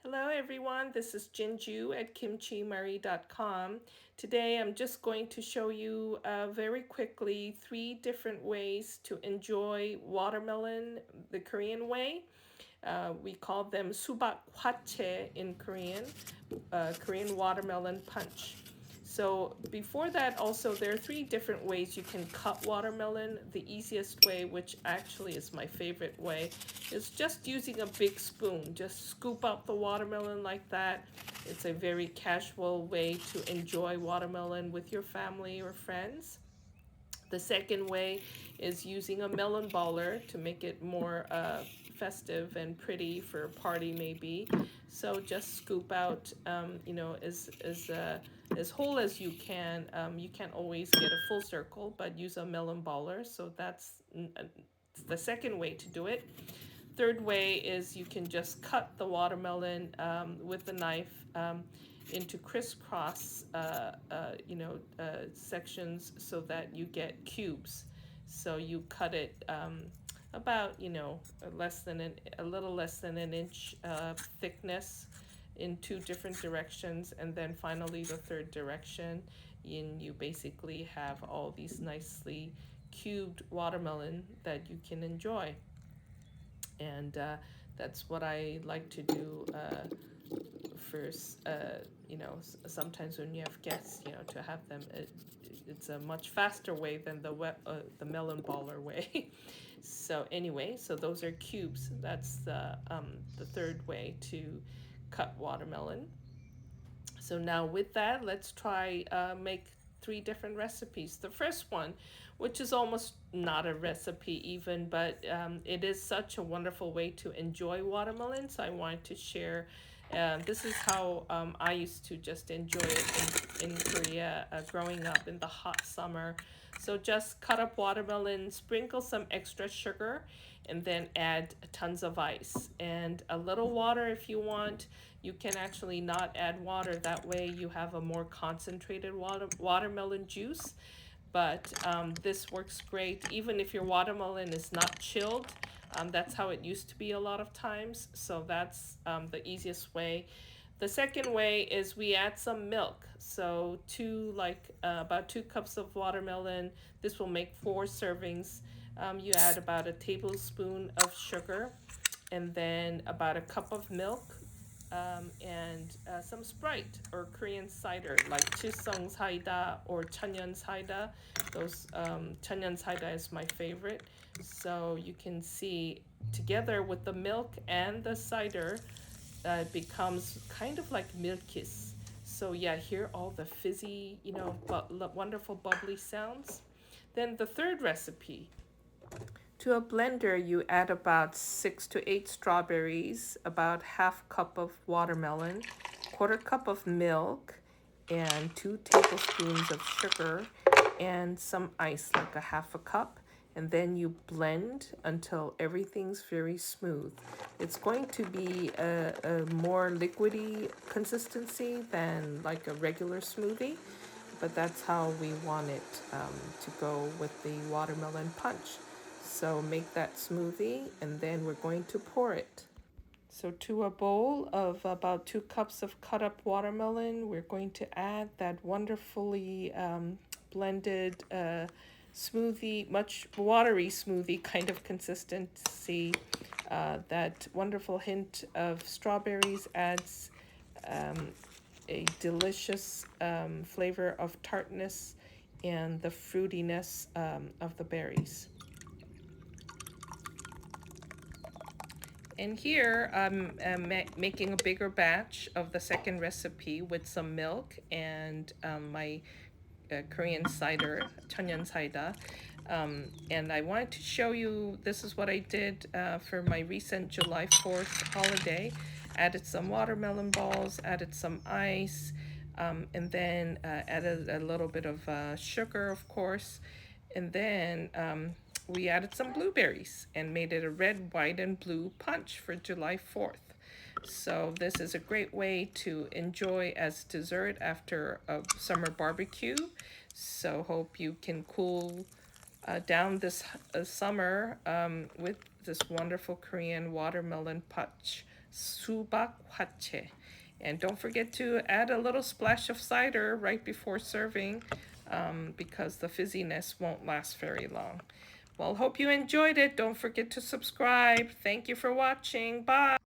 Hello everyone, this is Jinju at kimchimari.com. Today I'm just going to show you very quickly 3 different ways to enjoy watermelon the Korean way. We call them Subak Hwachae in Korean, Korean watermelon punch. So before that, also there are 3 different ways you can cut watermelon. The easiest way, which actually is my favorite way, is just using a big spoon. Just scoop out the watermelon like that. It's a very casual way to enjoy watermelon with your family or friends. The second way is using a melon baller to make it more festive and pretty for a party maybe. So just scoop out, as whole as you can. You can't always get a full circle, but use a melon baller. So that's the second way to do it. Third way is you can just cut the watermelon with a knife into crisscross sections so that you get cubes. So you cut it about a little less than an inch thickness in 2 different directions, and then finally the third direction, and you basically have all these nicely cubed watermelon that you can enjoy. And that's what I like to do first. Sometimes when you have guests, to have them, it's a much faster way than the melon baller way. So anyway, so those are cubes. That's the third way to cut watermelon. So now with that, let's try make 3 different recipes. The first one, which is almost not a recipe even, but it is such a wonderful way to enjoy watermelon. So I wanted to share. This is how I used to just enjoy it in Korea growing up in the hot summer. So just cut up watermelon, sprinkle some extra sugar, and then add tons of ice and a little water if you want. You can actually not add water. That way you have a more concentrated watermelon juice. But this works great even if your watermelon is not chilled. That's how it used to be a lot of times. So that's the easiest way. The second way is we add some milk. So about 2 cups of watermelon. This will make 4 servings. You add about a tablespoon of sugar, and then about a cup of milk, and some Sprite or Korean cider like Chisung Saida or Chanyeon Saida. Those Chanyeon Saida is my favorite. So you can see together with the milk and the cider, it becomes kind of like milky. So yeah, hear all the fizzy, wonderful bubbly sounds. Then the third recipe, to a blender, you add about 6 to 8 strawberries, about half cup of watermelon, quarter cup of milk, and 2 tablespoons of sugar, and some ice, like a half a cup. And then you blend until everything's very smooth. It's going to be a more liquidy consistency than like a regular smoothie, but that's how we want it to go with the watermelon punch. So make that smoothie, and then we're going to pour it. So to a bowl of about 2 cups of cut up watermelon, we're going to add that wonderfully blended smoothie, much watery smoothie kind of consistency. That wonderful hint of strawberries adds a delicious flavor of tartness and the fruitiness of the berries. And here I'm making a bigger batch of the second recipe with some milk and my Korean cider, Chanyeon cider. And I wanted to show you, this is what I did for my recent July 4th holiday. Added some watermelon balls, added some ice, and then added a little bit of sugar, of course. And then we added some blueberries and made it a red, white, and blue punch for July 4th. So this is a great way to enjoy as dessert after a summer barbecue. So hope you can cool down this summer with this wonderful Korean watermelon punch. Subak Hwachae. And don't forget to add a little splash of cider right before serving, because the fizziness won't last very long. Well, hope you enjoyed it. Don't forget to subscribe. Thank you for watching. Bye.